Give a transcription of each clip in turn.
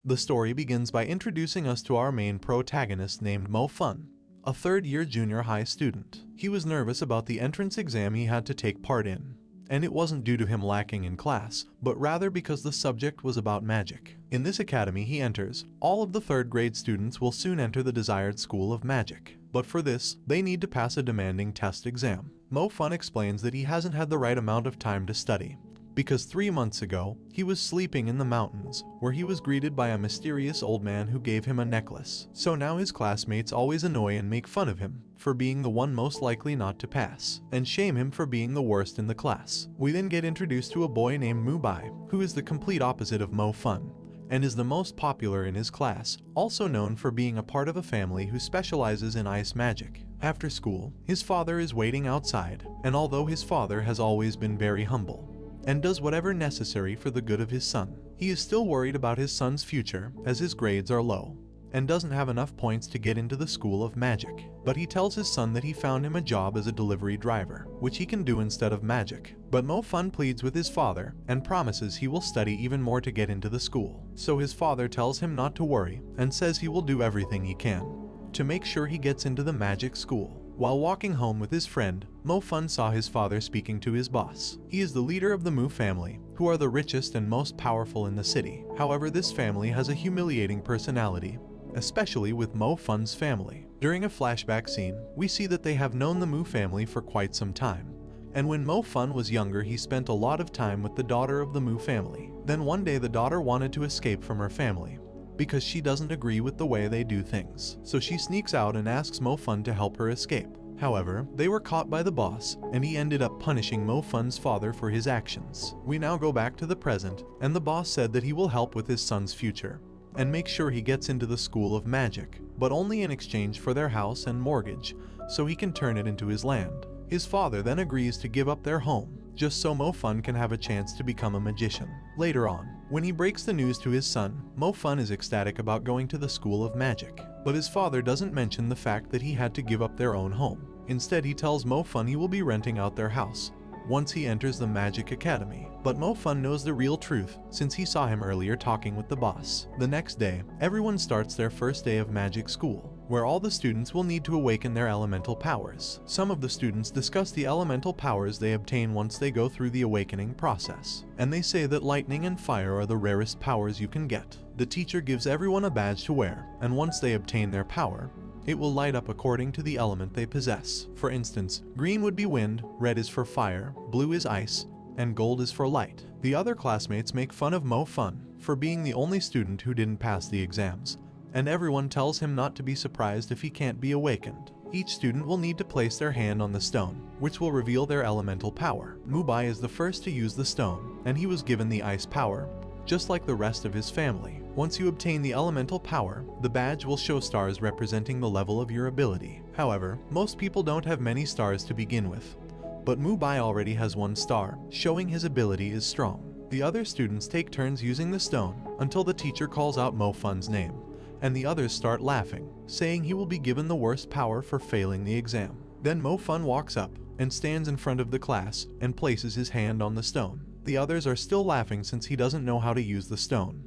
The story begins by introducing us to our main protagonist named Mo Fun, a third-year junior high student. He was nervous about the entrance exam he had to take part in, and it wasn't due to him lacking in class, but rather because the subject was about magic. In this academy he enters, all of the third-grade students will soon enter the desired school of magic. But for this, they need to pass a demanding test exam. Mo Fun explains that he hasn't had the right amount of time to study, because 3 months ago, he was sleeping in the mountains, where he was greeted by a mysterious old man who gave him a necklace. So now his classmates always annoy and make fun of him for being the one most likely not to pass, and shame him for being the worst in the class. We then get introduced to a boy named Mubai, who is the complete opposite of Mo Fun, and is the most popular in his class, also known for being a part of a family who specializes in ice magic. After school, his father is waiting outside, and although his father has always been very humble, and does whatever necessary for the good of his son, he is still worried about his son's future as his grades are low, and doesn't have enough points to get into the school of magic. But he tells his son that he found him a job as a delivery driver, which he can do instead of magic. But Mo Fun pleads with his father and promises he will study even more to get into the school. So his father tells him not to worry and says he will do everything he can to make sure he gets into the magic school. While walking home with his friend, Mo Fun saw his father speaking to his boss. He is the leader of the Mu family, who are the richest and most powerful in the city. However, this family has a humiliating personality, especially with Mo Fun's family. During a flashback scene, we see that they have known the Mu family for quite some time, and when Mo Fun was younger he spent a lot of time with the daughter of the Mu family. Then one day the daughter wanted to escape from her family, because she doesn't agree with the way they do things. So she sneaks out and asks Mo Fun to help her escape. However, they were caught by the boss, and he ended up punishing Mo Fun's father for his actions. We now go back to the present, and the boss said that he will help with his son's future, and make sure he gets into the school of magic, but only in exchange for their house and mortgage, so he can turn it into his land. His father then agrees to give up their home, just so Mo Fun can have a chance to become a magician. Later on, when he breaks the news to his son, Mo Fun is ecstatic about going to the school of magic, but his father doesn't mention the fact that he had to give up their own home. Instead, he tells Mo Fun he will be renting out their house once he enters the Magic Academy. But Mo Fun knows the real truth since he saw him earlier talking with the boss. The next day, everyone starts their first day of magic school, where all the students will need to awaken their elemental powers. Some of the students discuss the elemental powers they obtain once they go through the awakening process, and they say that lightning and fire are the rarest powers you can get. The teacher gives everyone a badge to wear, and once they obtain their power, it will light up according to the element they possess. For instance, green would be wind, red is for fire, blue is ice, and gold is for light. The other classmates make fun of Mo Fun for being the only student who didn't pass the exams, and everyone tells him not to be surprised if he can't be awakened. Each student will need to place their hand on the stone, which will reveal their elemental power. Mubai is the first to use the stone, and he was given the ice power, just like the rest of his family. Once you obtain the elemental power, the badge will show stars representing the level of your ability. However, most people don't have many stars to begin with, but Mubai already has 1 star, showing his ability is strong. The other students take turns using the stone until the teacher calls out Mo Fun's name, and the others start laughing, saying he will be given the worst power for failing the exam. Then Mo Fun walks up and stands in front of the class and places his hand on the stone. The others are still laughing since he doesn't know how to use the stone,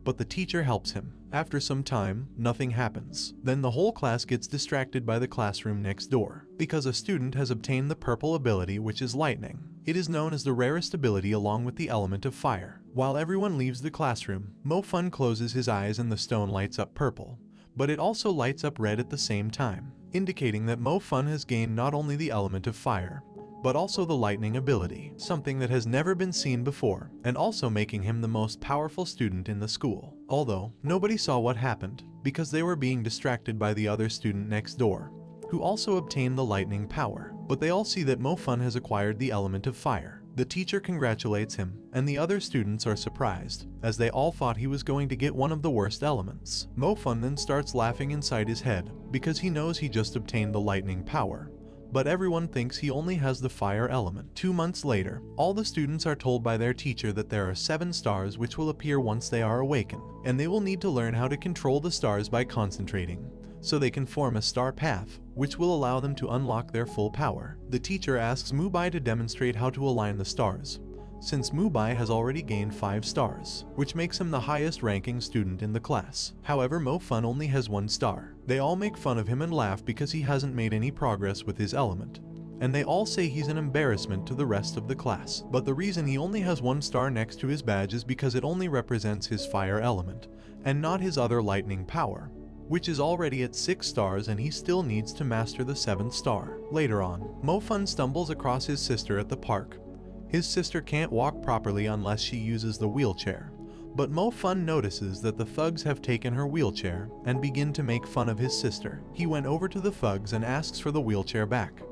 but the teacher helps him. After some time, nothing happens. Then the whole class gets distracted by the classroom next door, because a student has obtained the purple ability, which is lightning. It is known as the rarest ability along with the element of fire. While everyone leaves the classroom, Mo Fun closes his eyes and the stone lights up purple, but it also lights up red at the same time, indicating that Mo Fun has gained not only the element of fire, but also the lightning ability, something that has never been seen before, and also making him the most powerful student in the school. Although, nobody saw what happened, because they were being distracted by the other student next door, who also obtained the lightning power. But they all see that Mo Fun has acquired the element of fire. The teacher congratulates him, and the other students are surprised, as they all thought he was going to get one of the worst elements. Mo Fun then starts laughing inside his head, because he knows he just obtained the lightning power, but everyone thinks he only has the fire element. 2 months later, all the students are told by their teacher that there are 7 stars which will appear once they are awakened, and they will need to learn how to control the stars by concentrating, so they can form a star path, which will allow them to unlock their full power. The teacher asks Mubai to demonstrate how to align the stars, since Mubai has already gained 5 stars, which makes him the highest ranking student in the class. However, Mo Fun only has 1 star. They all make fun of him and laugh because he hasn't made any progress with his element, and they all say he's an embarrassment to the rest of the class. But the reason he only has 1 star next to his badge is because it only represents his fire element, and not his other lightning power, which is already at 6 stars, and he still needs to master the 7th star. Later on, Mo Fun stumbles across his sister at the park. His sister can't walk properly unless she uses the wheelchair, but Mo Fun notices that the thugs have taken her wheelchair and begin to make fun of his sister. He went over to the thugs and asks for the wheelchair back,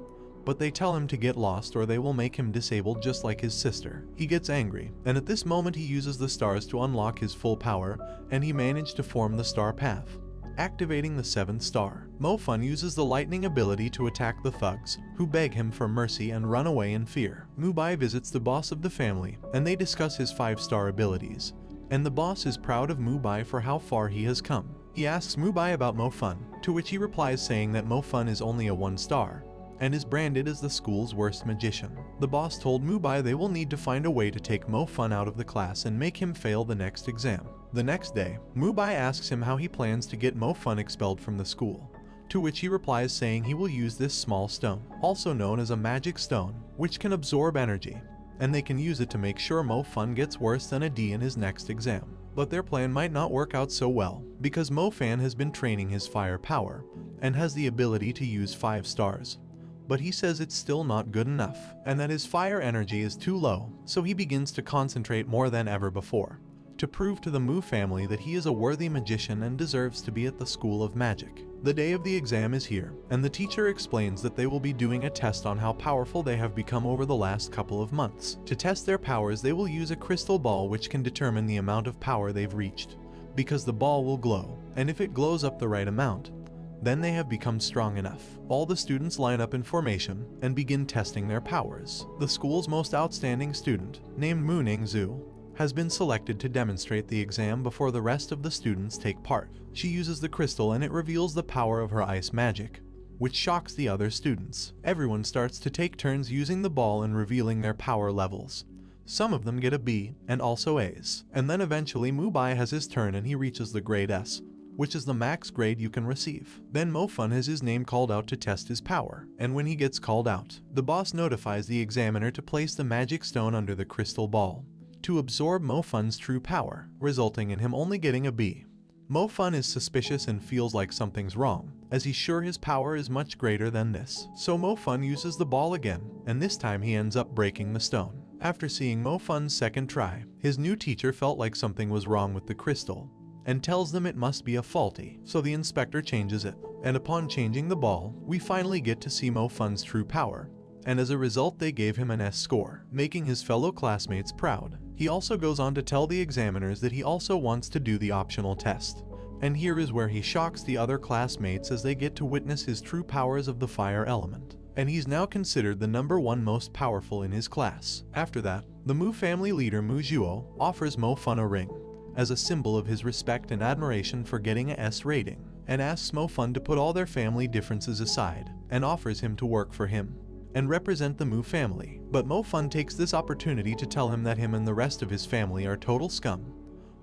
but they tell him to get lost or they will make him disabled just like his sister. He gets angry, and at this moment he uses the stars to unlock his full power, and he managed to form the star path, activating the 7th star. Mo Fun uses the lightning ability to attack the thugs, who beg him for mercy and run away in fear. Mubai visits the boss of the family, and they discuss his 5-star abilities, and the boss is proud of Mubai for how far he has come. He asks Mubai about Mo Fun, to which he replies saying that Mo Fun is only a 1 star, and is branded as the school's worst magician. The boss told Mubai they will need to find a way to take Mo Fun out of the class and make him fail the next exam. The next day, Mubai asks him how he plans to get Mo Fun expelled from the school, to which he replies saying he will use this small stone, also known as a magic stone, which can absorb energy, and they can use it to make sure Mo Fun gets worse than a D in his next exam. But their plan might not work out so well, because Mo Fan has been training his fire power, and has the ability to use 5 stars. But he says it's still not good enough, and that his fire energy is too low, so he begins to concentrate more than ever before, to prove to the Mu family that he is a worthy magician and deserves to be at the School of Magic. The day of the exam is here, and the teacher explains that they will be doing a test on how powerful they have become over the last couple of months. To test their powers, they will use a crystal ball which can determine the amount of power they've reached, because the ball will glow, and if it glows up the right amount, then they have become strong enough. All the students line up in formation and begin testing their powers. The school's most outstanding student, named Mu Ningzhu, has been selected to demonstrate the exam before the rest of the students take part. She uses the crystal and it reveals the power of her ice magic, which shocks the other students. Everyone starts to take turns using the ball and revealing their power levels. Some of them get a B and also A's, and then eventually Mubai has his turn and he reaches the grade S, which is the max grade you can receive. Then Mo Fun has his name called out to test his power, and when he gets called out, the boss notifies the examiner to place the magic stone under the crystal ball, to absorb Mo Fun's true power, resulting in him only getting a B. Mo Fun is suspicious and feels like something's wrong, as he's sure his power is much greater than this. So Mo Fun uses the ball again, and this time he ends up breaking the stone. After seeing Mo Fun's second try, his new teacher felt like something was wrong with the crystal, and tells them it must be a faulty, so the inspector changes it. And upon changing the ball, we finally get to see Mo Fun's true power, and as a result they gave him an S score, making his fellow classmates proud. He also goes on to tell the examiners that he also wants to do the optional test, and here is where he shocks the other classmates as they get to witness his true powers of the fire element, and he's now considered the #1 most powerful in his class. After that, the Mu family leader Mu Zhuo offers Mo Fun a ring, as a symbol of his respect and admiration for getting a S rating, and asks Mo Fun to put all their family differences aside, and offers him to work for him and represent the Mu family. But Mo Fun takes this opportunity to tell him that him and the rest of his family are total scum,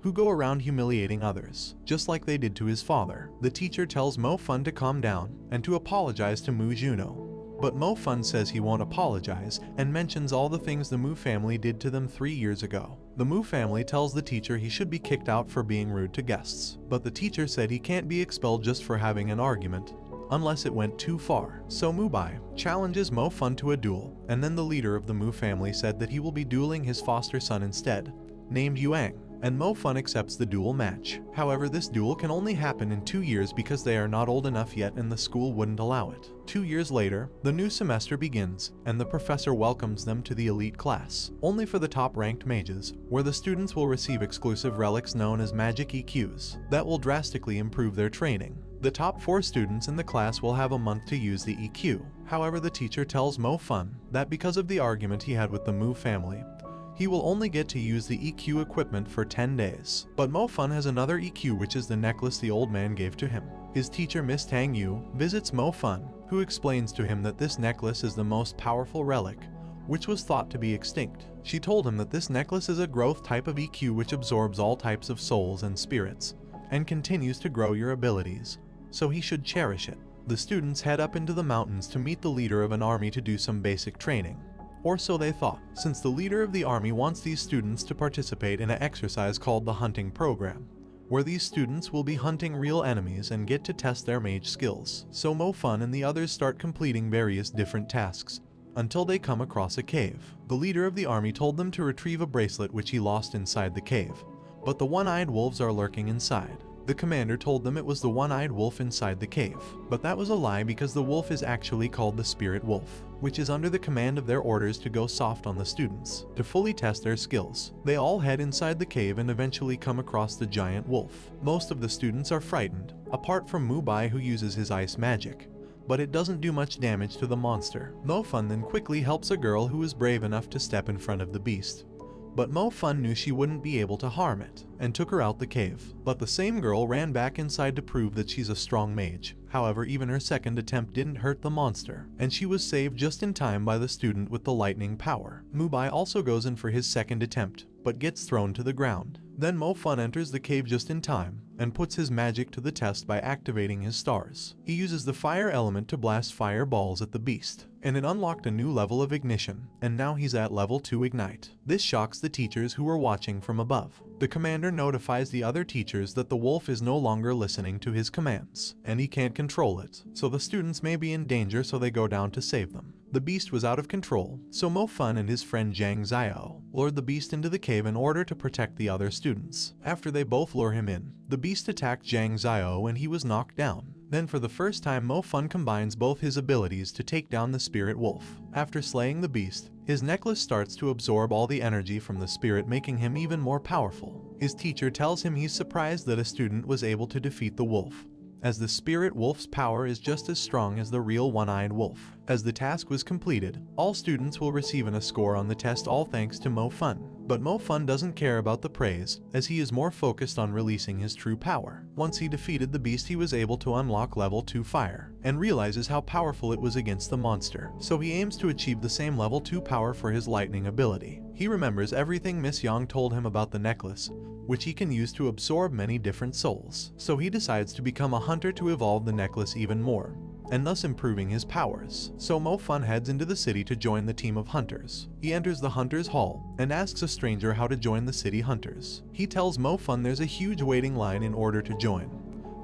who go around humiliating others, just like they did to his father. The teacher tells Mo Fun to calm down and to apologize to Mu Juno, but Mo Fun says he won't apologize and mentions all the things the Mu family did to them 3 years ago. The Mu family tells the teacher he should be kicked out for being rude to guests, but the teacher said he can't be expelled just for having an argument, unless it went too far. So Mubai challenges Mo Fun to a duel, and then the leader of the Mu family said that he will be dueling his foster son instead, named Yuang, and Mo Fun accepts the duel match. However, this duel can only happen in 2 years because they are not old enough yet and the school wouldn't allow it. 2 years later, the new semester begins, and the professor welcomes them to the elite class, only for the top-ranked mages, where the students will receive exclusive relics known as magic EQs that will drastically improve their training. The top 4 students in the class will have a month to use the EQ. However, the teacher tells Mo Fun that because of the argument he had with the Mu family, he will only get to use the EQ equipment for 10 days. But Mo Fun has another EQ, which is the necklace the old man gave to him. His teacher Miss Tang Yu visits Mo Fun, who explains to him that this necklace is the most powerful relic, which was thought to be extinct. She told him that this necklace is a growth type of EQ which absorbs all types of souls and spirits, and continues to grow your abilities, so he should cherish it. The students head up into the mountains to meet the leader of an army to do some basic training. Or so they thought, since the leader of the army wants these students to participate in an exercise called the hunting program, where these students will be hunting real enemies and get to test their mage skills. So Mo Fun and the others start completing various different tasks, until they come across a cave. The leader of the army told them to retrieve a bracelet which he lost inside the cave, but the one-eyed wolves are lurking inside. The commander told them it was the one-eyed wolf inside the cave, but that was a lie because the wolf is actually called the spirit wolf, which is under the command of their orders to go soft on the students, to fully test their skills. They all head inside the cave and eventually come across the giant wolf. Most of the students are frightened, apart from Mubai who uses his ice magic, but it doesn't do much damage to the monster. Mo Fun then quickly helps a girl who is brave enough to step in front of the beast. But Mo Fun knew she wouldn't be able to harm it, and took her out the cave. But the same girl ran back inside to prove that she's a strong mage. However, even her second attempt didn't hurt the monster, and she was saved just in time by the student with the lightning power. Mubai also goes in for his second attempt, but gets thrown to the ground. Then Mo Fun enters the cave just in time, and puts his magic to the test by activating his stars. He uses the fire element to blast fireballs at the beast, and it unlocked a new level of ignition, and now he's at level 2 ignite. This shocks the teachers who were watching from above. The commander notifies the other teachers that the wolf is no longer listening to his commands, and he can't control it, so the students may be in danger, so they go down to save them. The beast was out of control, so Mo Fun and his friend Zhang Xiao lured the beast into the cave in order to protect the other students. After they both lure him in, the beast attacked Zhang Xiao and he was knocked down. Then for the first time Mo Fun combines both his abilities to take down the spirit wolf. After slaying the beast, his necklace starts to absorb all the energy from the spirit, making him even more powerful. His teacher tells him he's surprised that a student was able to defeat the wolf, as the spirit wolf's power is just as strong as the real one-eyed wolf. As the task was completed, all students will receive a score on the test, all thanks to Mo Fun. But Mo Fun doesn't care about the praise, as he is more focused on releasing his true power. Once he defeated the beast, he was able to unlock level 2 fire, and realizes how powerful it was against the monster. So he aims to achieve the same level 2 power for his lightning ability. He remembers everything Miss Yang told him about the necklace, which he can use to absorb many different souls. So he decides to become a hunter to evolve the necklace even more, and thus improving his powers. So Mo Fun heads into the city to join the team of hunters. He enters the hunters hall and asks a stranger how to join the city hunters. He tells Mo Fun there's a huge waiting line in order to join,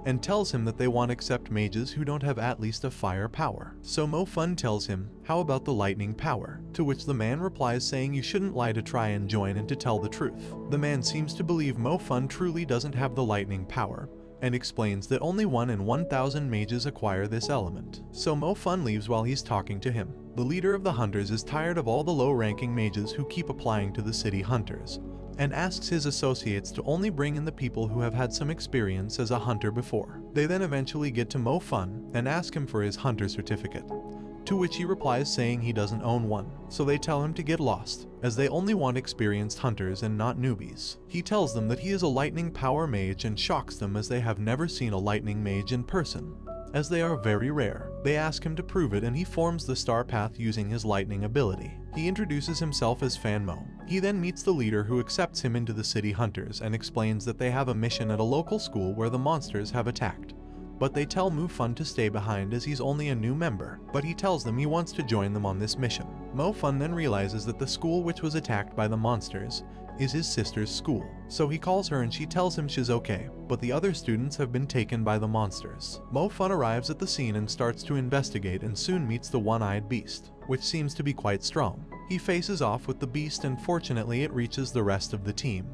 and tells him that they won't accept mages who don't have at least a fire power. So Mo Fun tells him, how about the lightning power? To which the man replies saying you shouldn't lie to try and join and to tell the truth. The man seems to believe Mo Fun truly doesn't have the lightning power, and explains that only 1 in 1,000 mages acquire this element. So Mo Fun leaves while he's talking to him. The leader of the hunters is tired of all the low-ranking mages who keep applying to the city hunters, and asks his associates to only bring in the people who have had some experience as a hunter before. They then eventually get to Mo Fun and ask him for his hunter certificate, to which he replies saying he doesn't own one. So they tell him to get lost, as they only want experienced hunters and not newbies. He tells them that he is a lightning power mage and shocks them as they have never seen a lightning mage in person, as they are very rare. They ask him to prove it and he forms the star path using his lightning ability. He introduces himself as Fan Mo. He then meets the leader who accepts him into the city hunters and explains that they have a mission at a local school where the monsters have attacked. But they tell Mo Fun to stay behind as he's only a new member, but he tells them he wants to join them on this mission. Mo Fun then realizes that the school which was attacked by the monsters is his sister's school. So he calls her and she tells him she's okay, but the other students have been taken by the monsters. Mo Fun arrives at the scene and starts to investigate and soon meets the one-eyed beast, which seems to be quite strong. He faces off with the beast and fortunately it reaches the rest of the team,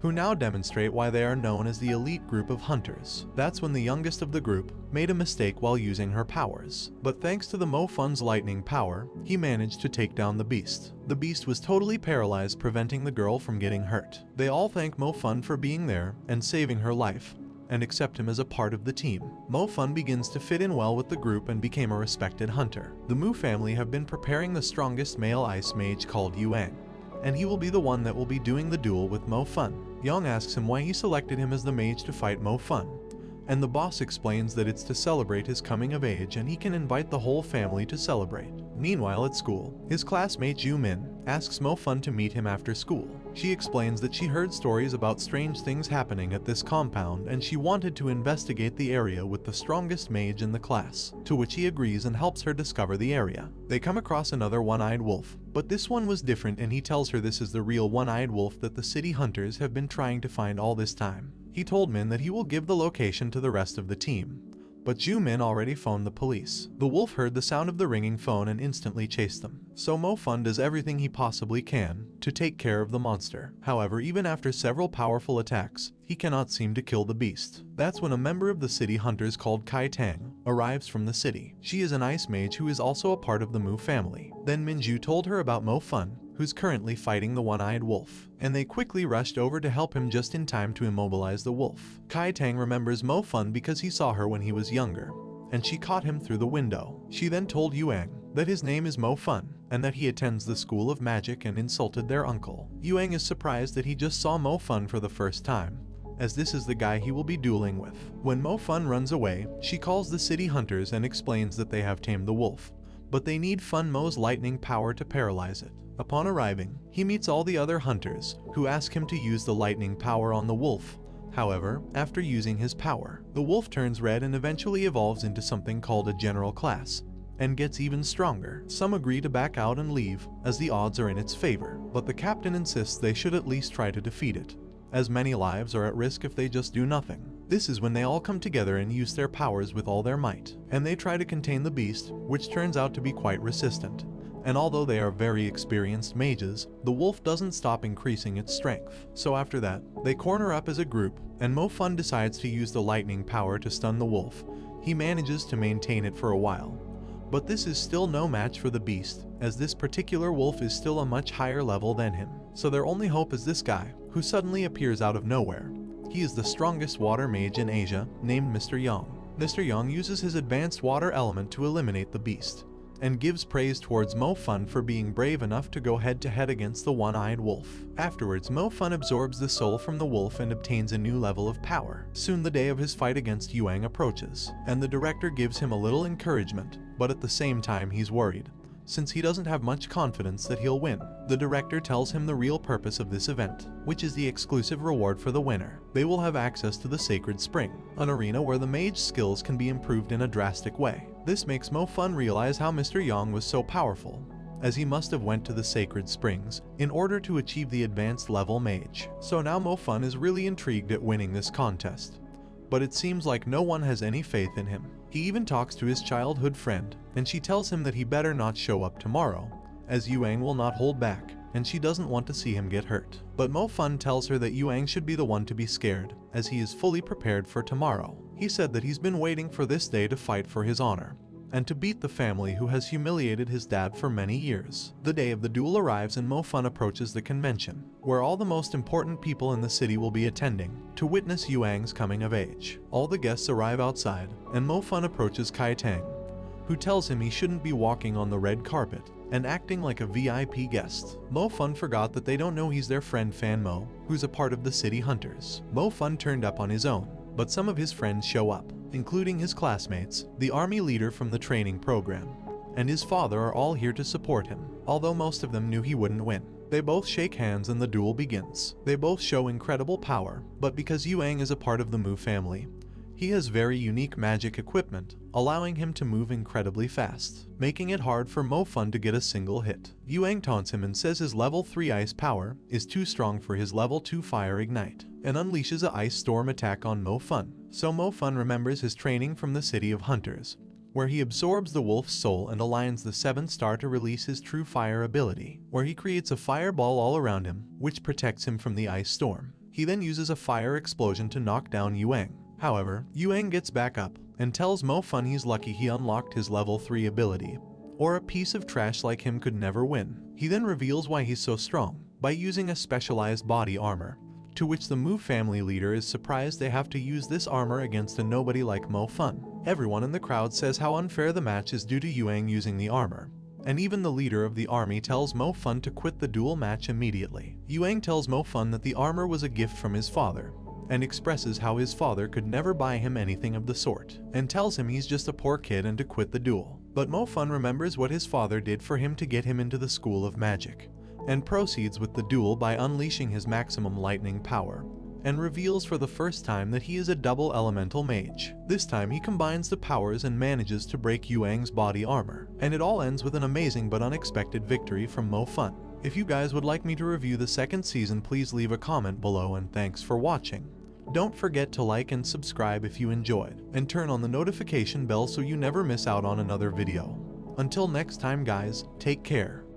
who now demonstrate why they are known as the elite group of hunters. That's when the youngest of the group made a mistake while using her powers, but thanks to the Mo Fun's lightning power, he managed to take down the beast. The beast was totally paralyzed, preventing the girl from getting hurt. They all thank Mo Fun for being there and saving her life, and accept him as a part of the team. Mo Fun begins to fit in well with the group and became a respected hunter. The Mu family have been preparing the strongest male ice mage called Yuan, and he will be the one that will be doing the duel with Mo Fun. Yang asks him why he selected him as the mage to fight Mo Fun, and the boss explains that it's to celebrate his coming of age and he can invite the whole family to celebrate. Meanwhile at school, his classmate Ju Min asks Mo Fun to meet him after school. She explains that she heard stories about strange things happening at this compound and she wanted to investigate the area with the strongest mage in the class, to which he agrees and helps her discover the area. They come across another one-eyed wolf, but this one was different and he tells her this is the real one-eyed wolf that the city hunters have been trying to find all this time. He told Min that he will give the location to the rest of the team, but Ju Min already phoned the police. The wolf heard the sound of the ringing phone and instantly chased them. So Mo Fun does everything he possibly can to take care of the monster. However, even after several powerful attacks, he cannot seem to kill the beast. That's when a member of the city hunters called Kai Tang arrives from the city. She is an ice mage who is also a part of the Mu family. Then Minju told her about Mo Fun, who's currently fighting the one-eyed wolf, and they quickly rushed over to help him just in time to immobilize the wolf. Kai Tang remembers Mo Fun because he saw her when he was younger, and she caught him through the window. She then told Yuang that his name is Mo Fun, and that he attends the School of Magic and insulted their uncle. Yuang is surprised that he just saw Mo Fun for the first time, as this is the guy he will be dueling with. When Mo Fun runs away, she calls the city hunters and explains that they have tamed the wolf, but they need Fun Mo's lightning power to paralyze it. Upon arriving, he meets all the other hunters, who ask him to use the lightning power on the wolf. However, after using his power, the wolf turns red and eventually evolves into something called a general class, and gets even stronger. Some agree to back out and leave, as the odds are in its favor, but the captain insists they should at least try to defeat it, as many lives are at risk if they just do nothing. This is when they all come together and use their powers with all their might, and they try to contain the beast, which turns out to be quite resistant. And although they are very experienced mages, the wolf doesn't stop increasing its strength. So after that, they corner up as a group, and Mo Fun decides to use the lightning power to stun the wolf. He manages to maintain it for a while, but this is still no match for the beast, as this particular wolf is still a much higher level than him. So their only hope is this guy, who suddenly appears out of nowhere. He is the strongest water mage in Asia, named Mr. Yang. Mr. Yang uses his advanced water element to eliminate the beast, and gives praise towards Mo Fun for being brave enough to go head-to-head against the one-eyed wolf. Afterwards, Mo Fun absorbs the soul from the wolf and obtains a new level of power. Soon the day of his fight against Yuang approaches, and the director gives him a little encouragement, but at the same time he's worried, since he doesn't have much confidence that he'll win. The director tells him the real purpose of this event, which is the exclusive reward for the winner. They will have access to the Sacred Spring, an arena where the mage's skills can be improved in a drastic way. This makes Mo Fun realize how Mr. Yang was so powerful, as he must have went to the Sacred Springs in order to achieve the advanced level mage. So now Mo Fun is really intrigued at winning this contest, but it seems like no one has any faith in him. He even talks to his childhood friend, and she tells him that he better not show up tomorrow, as Yuang will not hold back, and she doesn't want to see him get hurt. But Mo Fun tells her that Yuang should be the one to be scared, as he is fully prepared for tomorrow. He said that he's been waiting for this day to fight for his honor, and to beat the family who has humiliated his dad for many years. The day of the duel arrives and Mo Fun approaches the convention, where all the most important people in the city will be attending, to witness Yuang's coming of age. All the guests arrive outside, and Mo Fun approaches Kai Tang, who tells him he shouldn't be walking on the red carpet and acting like a VIP guest. Mo Fun forgot that they don't know he's their friend Fan Mo, who's a part of the city hunters. Mo Fun turned up on his own, but some of his friends show up, including his classmates, the army leader from the training program, and his father are all here to support him, although most of them knew he wouldn't win. They both shake hands and the duel begins. They both show incredible power, but because Yuang is a part of the Mu family, he has very unique magic equipment, allowing him to move incredibly fast, making it hard for Mo Fun to get a single hit. Yuang taunts him and says his level 3 ice power is too strong for his level 2 fire ignite, and unleashes a ice storm attack on Mo Fun. So Mo Fun remembers his training from the City of Hunters, where he absorbs the wolf's soul and aligns the 7th star to release his true fire ability, where he creates a fireball all around him, which protects him from the ice storm. He then uses a fire explosion to knock down Yuang. However, Yuang gets back up and tells Mo Fun he's lucky he unlocked his level 3 ability, or a piece of trash like him could never win. He then reveals why he's so strong, by using a specialized body armor, to which the Mu family leader is surprised they have to use this armor against a nobody like Mo Fun. Everyone in the crowd says how unfair the match is due to Yuang using the armor, and even the leader of the army tells Mo Fun to quit the duel match immediately. Yuang tells Mo Fun that the armor was a gift from his father, and expresses how his father could never buy him anything of the sort, and tells him he's just a poor kid and to quit the duel. But Mo Fun remembers what his father did for him to get him into the School of Magic, and proceeds with the duel by unleashing his maximum lightning power, and reveals for the first time that he is a double elemental mage. This time he combines the powers and manages to break Yuang's body armor, and it all ends with an amazing but unexpected victory from Mo Fun. If you guys would like me to review the second season, please leave a comment below, and thanks for watching. Don't forget to like and subscribe if you enjoyed, and turn on the notification bell so you never miss out on another video. Until next time guys, take care.